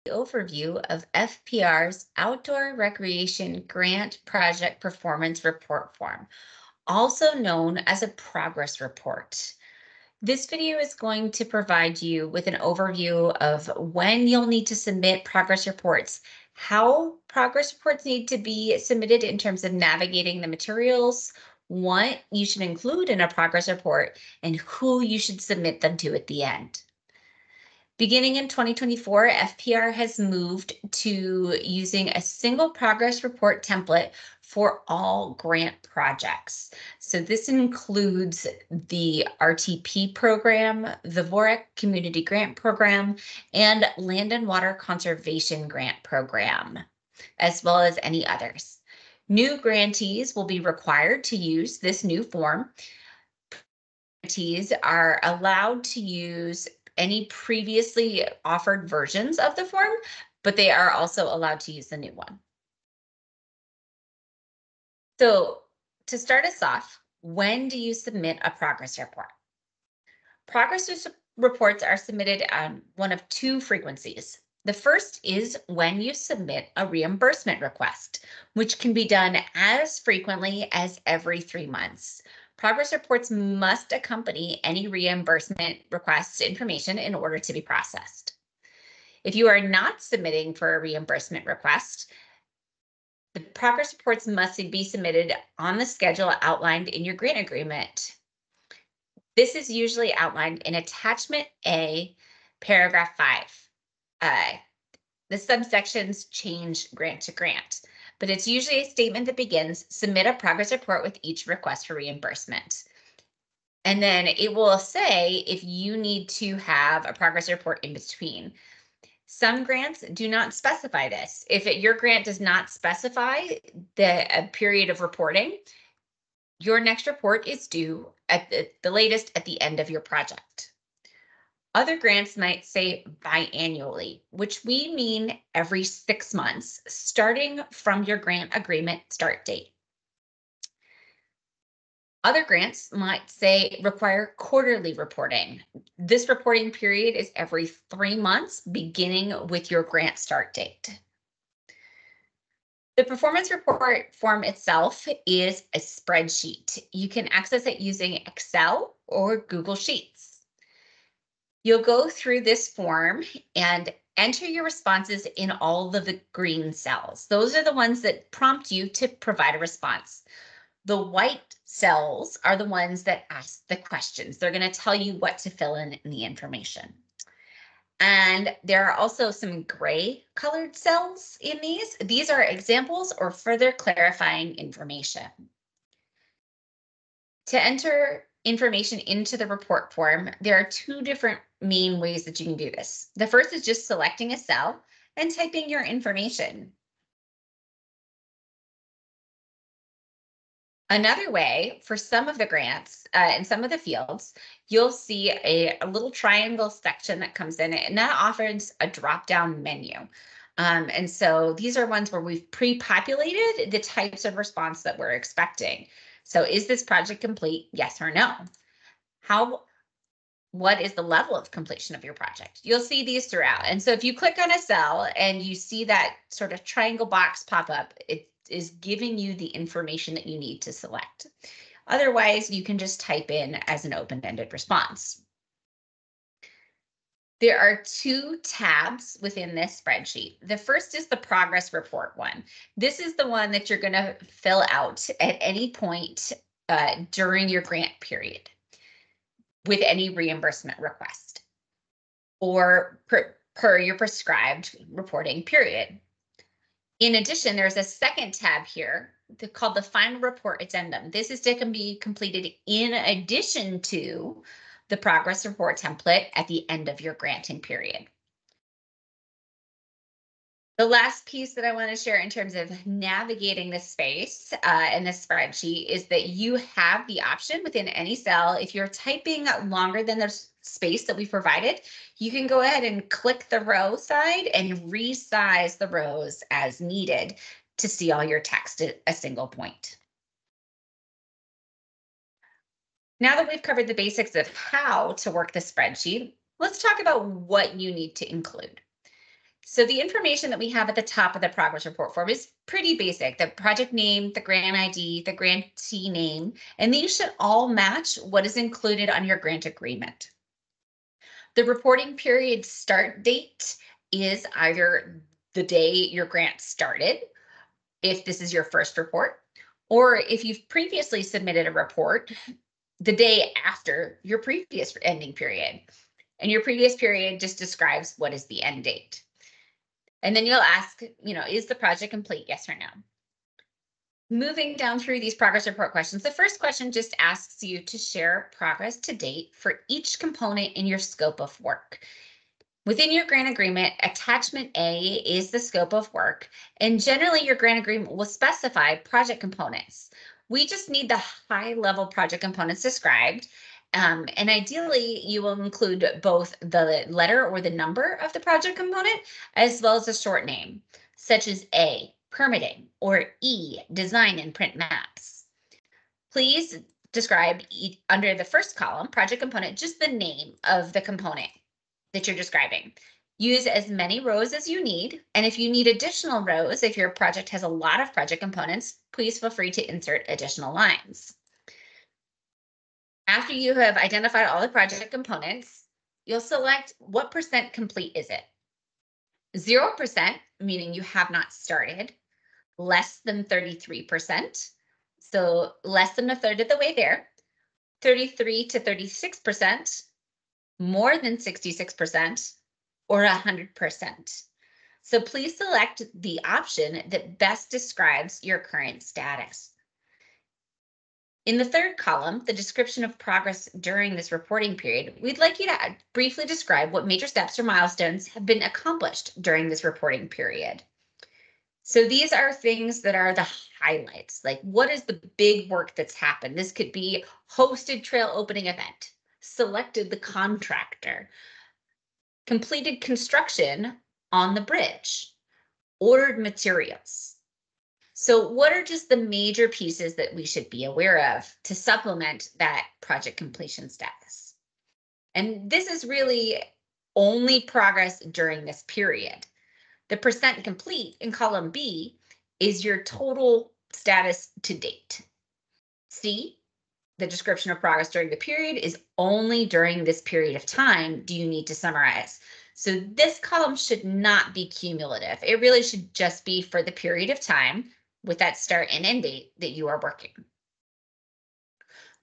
Overview of FPR's Outdoor Recreation Grant Project Performance Report Form, also known as a progress report. This video is going to provide you with an overview of when you'll need to submit progress reports, how progress reports need to be submitted in terms of navigating the materials, what you should include in a progress report, and who you should submit them to at the end. Beginning in 2024, FPR has moved to using a single progress report template for all grant projects. So this includes the RTP program, the VOREC Community Grant Program, and Land and Water Conservation Grant Program, as well as any others. New grantees will be required to use this new form. Grantees are allowed to use any previously offered versions of the form, but they are also allowed to use the new one. So to start us off, when do you submit a progress report? Progress reports are submitted on one of two frequencies. The first is when you submit a reimbursement request, which can be done as frequently as every 3 months. Progress reports must accompany any reimbursement request information in order to be processed. If you are not submitting for a reimbursement request, the progress reports must be submitted on the schedule outlined in your grant agreement. This is usually outlined in Attachment A, Paragraph 5. The subsections change grant to grant, but it's usually a statement that begins, submit a progress report with each request for reimbursement. And then it will say if you need to have a progress report in between. Some grants do not specify this. If your grant does not specify the period of reporting, your next report is due at the latest at the end of your project. Other grants might say biannually, which we mean every 6 months, starting from your grant agreement start date. Other grants might say require quarterly reporting. This reporting period is every 3 months, beginning with your grant start date. The performance report form itself is a spreadsheet. You can access it using Excel or Google Sheets. You'll go through this form and enter your responses in all of the green cells. Those are the ones that prompt you to provide a response. The white cells are the ones that ask the questions. They're going to tell you what to fill in the information. And there are also some gray colored cells in these. These are examples or further clarifying information. To enter information into the report form, there are two different main ways that you can do this. The first is just selecting a cell and typing your information. Another way, for some of the grants and some of the fields, you'll see a little triangle section that comes in, and that offers a drop-down menu. And so these are ones where we've pre-populated the types of response that we're expecting. So is this project complete? Yes or no? What is the level of completion of your project? You'll see these throughout. And so if you click on a cell and you see that sort of triangle box pop up, it is giving you the information that you need to select. Otherwise, you can just type in as an open-ended response. There are two tabs within this spreadsheet. The first is the progress report one. This is the one that you're going to fill out at any point during your grant period with any reimbursement request or per your prescribed reporting period. In addition, there's a second tab here called the final report addendum. This is to be completed in addition to the progress report template at the end of your granting period. The last piece that I want to share in terms of navigating the space in the spreadsheet is that you have the option within any cell. If you're typing longer than the space that we provided, you can go ahead and click the row side and resize the rows as needed to see all your text at a single point. Now that we've covered the basics of how to work the spreadsheet, let's talk about what you need to include. So the information that we have at the top of the progress report form is pretty basic. The project name, the grant ID, the grantee name, and these should all match what is included on your grant agreement. The reporting period start date is either the day your grant started, if this is your first report, or if you've previously submitted a report, the day after your previous ending period. And your previous period just describes what is the end date. And then you'll ask, is the project complete? Yes or no. Moving down through these progress report questions, the first question just asks you to share progress to date for each component in your scope of work. Within your grant agreement, attachment A is the scope of work, and generally your grant agreement will specify project components. We just need the high-level project components described, and ideally you will include both the letter or the number of the project component, as well as a short name, such as A, permitting, or E, design and print maps. Please describe under the first column, project component, just the name of the component that you're describing. Use as many rows as you need. And if you need additional rows, if your project has a lot of project components, please feel free to insert additional lines. After you have identified all the project components, you'll select what percent complete is it. 0%, meaning you have not started, less than 33%, so less than a third of the way there, 33 to 36%, more than 66%, or 100%. So please select the option that best describes your current status. In the third column, the description of progress during this reporting period, we'd like you to briefly describe what major steps or milestones have been accomplished during this reporting period. So these are things that are the highlights, like what is the big work that's happened? This could be hosted trail opening event, selected the contractor, completed construction on the bridge, ordered materials. So what are just the major pieces that we should be aware of to supplement that project completion status? And this is really only progress during this period. The percent complete in column B is your total status to date. C, the description of progress during the period, is only during this period of time do you need to summarize. So this column should not be cumulative. It really should just be for the period of time with that start and end date that you are working.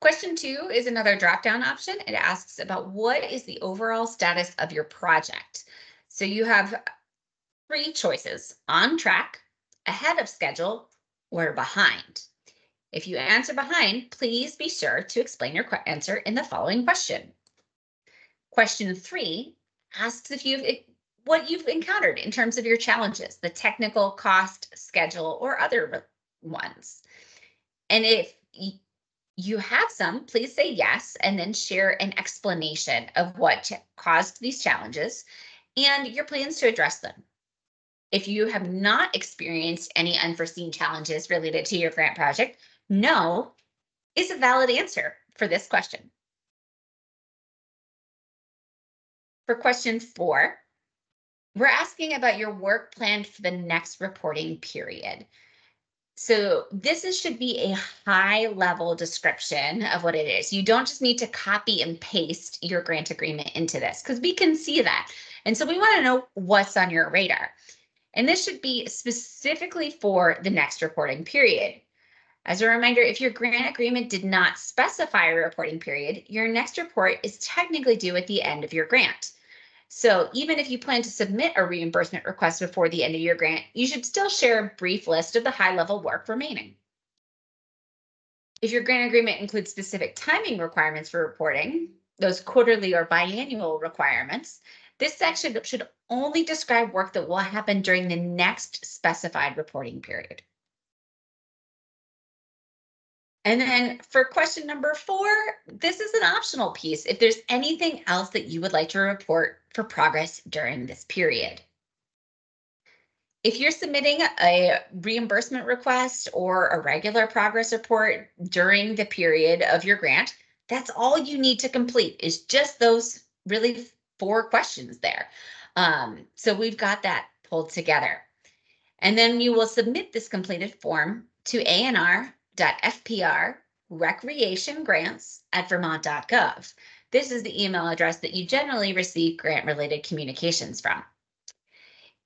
Question 2 is another drop-down option. It asks about what is the overall status of your project. So you have 3 choices: on track, ahead of schedule, or behind. If you answer behind, please be sure to explain your answer in the following question. Question 3 asks what you've encountered in terms of your challenges, the technical, cost, schedule, or other ones. And if you have some, please say yes, and then share an explanation of what caused these challenges and your plans to address them. If you have not experienced any unforeseen challenges related to your grant project, no is a valid answer for this question. For question 4, we're asking about your work planned for the next reporting period. So this should be a high-level description of what it is. You don't just need to copy and paste your grant agreement into this, because we can see that. And so we want to know what's on your radar. And this should be specifically for the next reporting period. As a reminder, if your grant agreement did not specify a reporting period, your next report is technically due at the end of your grant. So even if you plan to submit a reimbursement request before the end of your grant, you should still share a brief list of the high-level work remaining. If your grant agreement includes specific timing requirements for reporting, those quarterly or biannual requirements, this section should only describe work that will happen during the next specified reporting period. And then for question number 4, this is an optional piece if there's anything else that you would like to report for progress during this period. If you're submitting a reimbursement request or a regular progress report during the period of your grant, that's all you need to complete is just those really 4 questions there. So we've got that pulled together. And then you will submit this completed form to anr.fprrecreationgrants@vermont.gov. This is the email address that you generally receive grant-related communications from.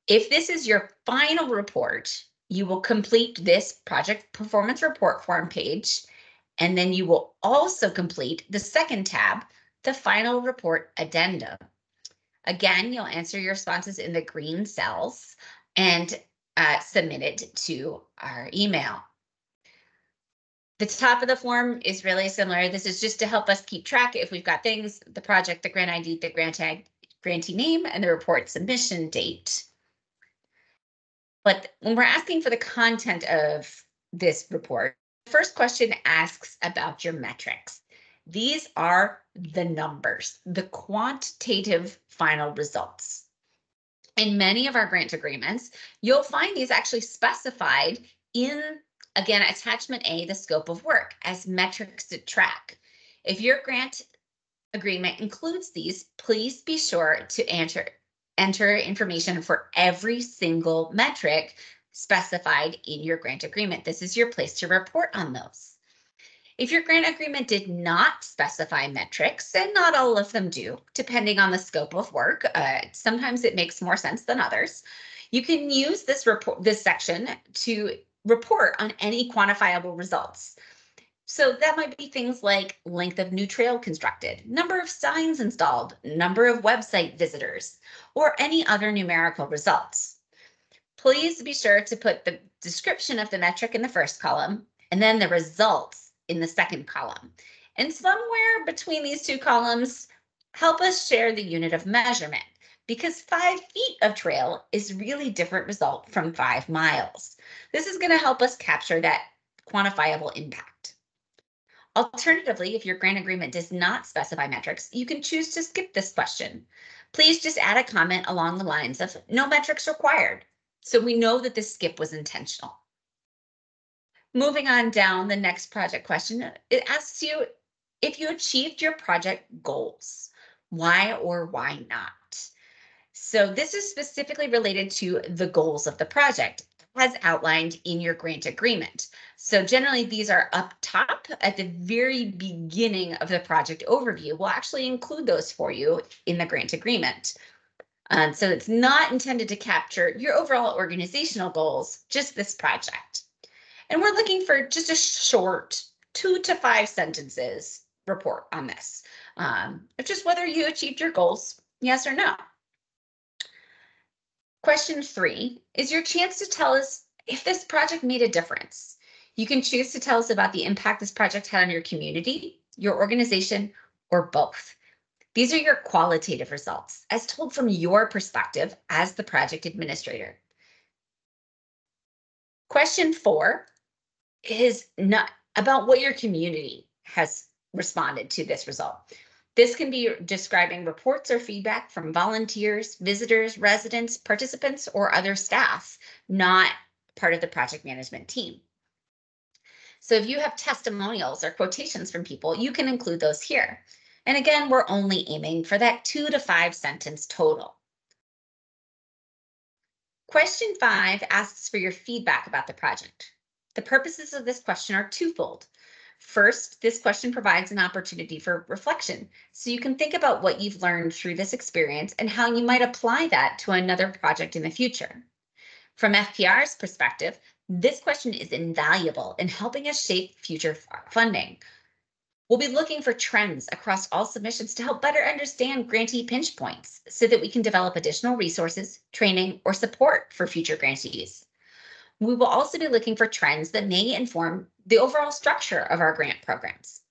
If this is your final report, you will complete this project performance report form page, and then you will also complete the second tab, the final report addendum. Again, you'll answer your responses in the green cells and submit it to our email. The top of the form is really similar. This is just to help us keep track if we've got things, the project, the grant ID, the grantee name, and the report submission date. But when we're asking for the content of this report, the first question asks about your metrics. These are the numbers, the quantitative final results. In many of our grant agreements, you'll find these actually specified in, again, attachment A, the scope of work, as metrics to track. If your grant agreement includes these, please be sure to enter information for every single metric specified in your grant agreement. This is your place to report on those. If your grant agreement did not specify metrics, and not all of them do, depending on the scope of work, sometimes it makes more sense than others, you can use this section to report on any quantifiable results. So that might be things like length of new trail constructed, number of signs installed, number of website visitors, or any other numerical results. Please be sure to put the description of the metric in the first column and then the results in the second column. And somewhere between these two columns, help us share the unit of measurement, because 5 feet of trail is really different result from 5 miles. This is going to help us capture that quantifiable impact. Alternatively, if your grant agreement does not specify metrics, you can choose to skip this question. Please just add a comment along the lines of no metrics required, so we know that this skip was intentional. Moving on down, the next project question, it asks you if you achieved your project goals, why or why not? So this is specifically related to the goals of the project, as outlined in your grant agreement. So generally these are up top at the very beginning of the project overview. We'll actually include those for you in the grant agreement. So it's not intended to capture your overall organizational goals, just this project. And we're looking for just a short 2 to 5 sentences report on this, just whether you achieved your goals, yes or no. Question 3 is your chance to tell us if this project made a difference. You can choose to tell us about the impact this project had on your community, your organization, or both. These are your qualitative results, as told from your perspective as the project administrator. Question 4 is not about what your community has responded to this result. This can be describing reports or feedback from volunteers, visitors, residents, participants, or other staff, not part of the project management team. So if you have testimonials or quotations from people, you can include those here. And again, we're only aiming for that 2 to 5 sentence total. Question 5 asks for your feedback about the project. The purposes of this question are twofold. First, this question provides an opportunity for reflection, so you can think about what you've learned through this experience and how you might apply that to another project in the future. From FPR's perspective, this question is invaluable in helping us shape future funding. We'll be looking for trends across all submissions to help better understand grantee pinch points so that we can develop additional resources, training, or support for future grantees. We will also be looking for trends that may inform the overall structure of our grant programs.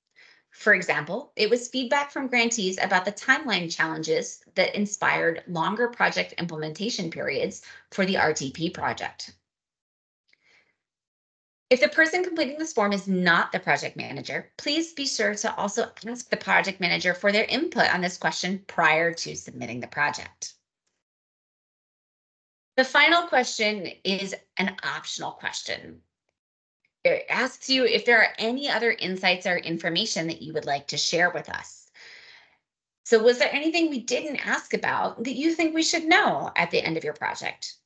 For example, it was feedback from grantees about the timeline challenges that inspired longer project implementation periods for the RTP project. If the person completing this form is not the project manager, please be sure to also ask the project manager for their input on this question prior to submitting the project. The final question is an optional question. It asks you if there are any other insights or information that you would like to share with us. So was there anything we didn't ask about that you think we should know at the end of your project?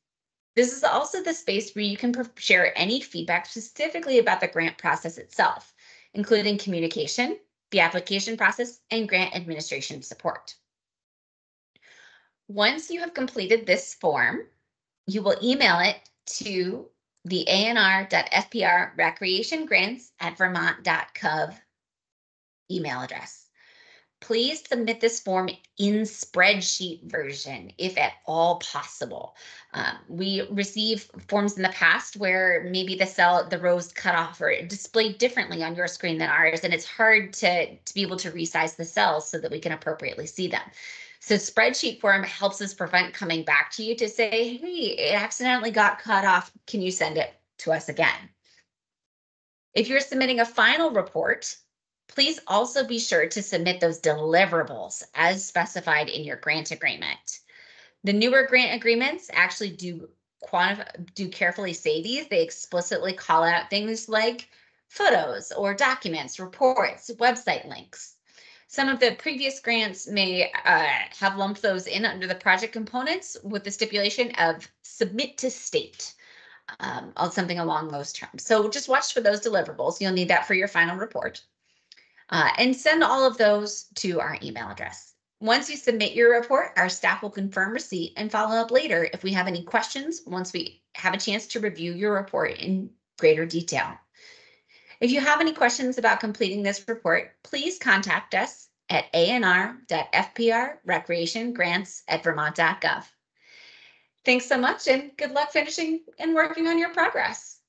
This is also the space where you can share any feedback specifically about the grant process itself, including communication, the application process, and grant administration support. Once you have completed this form, you will email it to the anr.fpr recreationgrants@vermont.gov email address. Please submit this form in spreadsheet version, if at all possible. We receive forms in the past where maybe the rows cut off or displayed differently on your screen than ours, and it's hard to be able to resize the cells so that we can appropriately see them. So spreadsheet form helps us prevent coming back to you to say, hey, it accidentally got cut off. Can you send it to us again? If you're submitting a final report, please also be sure to submit those deliverables as specified in your grant agreement. The newer grant agreements actually do carefully say these. They explicitly call out things like photos or documents, reports, website links. Some of the previous grants may have lumped those in under the project components with the stipulation of submit to state, on something along those terms. So just watch for those deliverables. You'll need that for your final report. And send all of those to our email address. Once you submit your report, our staff will confirm receipt and follow up later if we have any questions once we have a chance to review your report in greater detail. If you have any questions about completing this report, please contact us at anr.fprrecreationgrants@vermont.gov. Thanks so much and good luck finishing and working on your progress.